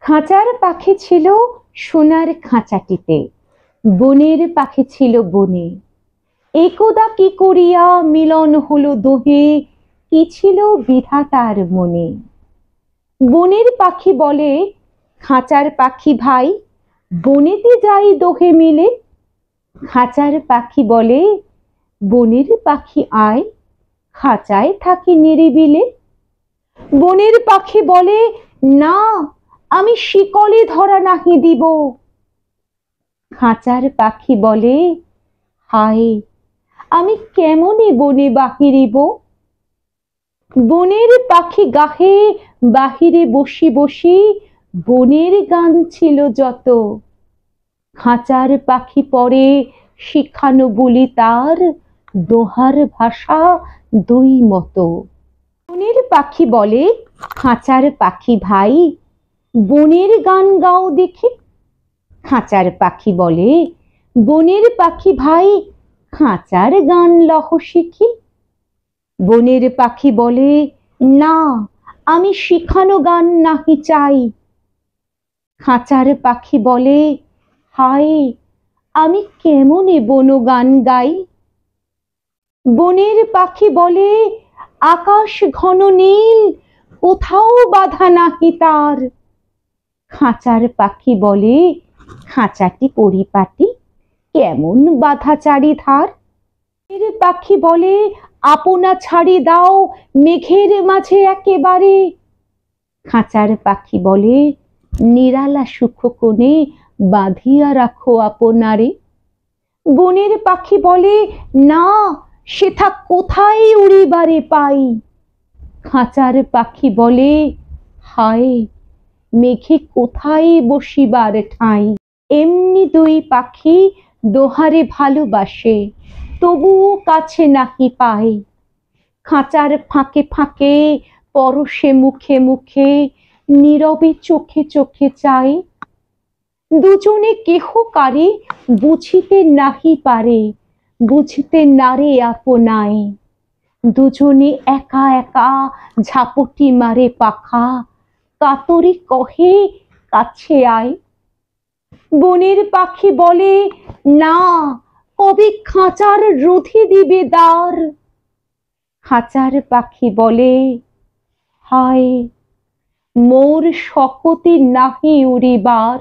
খাঁচার পাখি ছিল সোনার খাঁচাটিতে, বনের পাখি ছিল বনে। একদা কি করিয়া মিলন হলো দোহে, কি ছিল বিধাতার মনে। বনের পাখি বলে খাঁচার পাখি ভাই, বনেতে যাই দোহে মিলে। খাঁচার পাখি বলে বনের পাখি আয়, খাঁচায় থাকি নিরিবিলে। বনের পাখি বলে না, আমি শিকলে ধরা নাহি দিব। খাঁচার পাখি বলে হায়, আমি কেমনে বনে বাহিরিব। বনের পাখি গাহে বাহিরে বসি বসি, বনের গান ছিল যত। খাঁচার পাখি পরে শিখানো বলি তার, দোহার ভাষা দুই মতো। বনের পাখি বলে খাঁচার পাখি ভাই, বনের গান গাও দেখি। খাঁচার পাখি বলে বনের পাখি ভাই, খাঁচার গান লহ শিখি। বনের পাখি বলে না, আমি শিখানো গান নাহি চাই। খাঁচার পাখি বলে হায়, আমি কেমনে বন গান গাই। বনের পাখি বলে আকাশ ঘন নীল, কোথাও বাধা নাহি তার। খাঁচার পাখি বলে খাঁচাটি পরিপাটি, কেমন বাধা চারিধার। বনের পাখি বলে আপনা ছাড়ি দাও মেঘের মাঝে একেবারে। খাঁচার পাখি বলে নিরালা সুখ কোণে বাঁধিয়া রাখো আপনারে। বনের পাখি বলে না, সেথা কোথায় উড়িবারে পাই। খাঁচার পাখি বলে হায়, মেঘে কোথায় বসিবার ঠাঁই। এমনি দুই পাখি দোহারে ভালোবাসে, তবুও কাছে নাকি পায়। খাঁচার ফাঁকে ফাঁকে পরশে মুখে মুখে, নীরবে চোখে চোখে চায়। দুজনে কেহ কারে বুঝিতে নাহি পারে, বুঝিতে নারে আপনায়। দুজনে একা একা ঝাপটি মারে পাখা, কাতরে কহে কাছে আয়। বনের পাখি বলে না, কবে খাঁচার রোধে দিবে দ্বার। খাঁচার পাখি বলে হায়, মোর শকতি নাহি উড়িবার।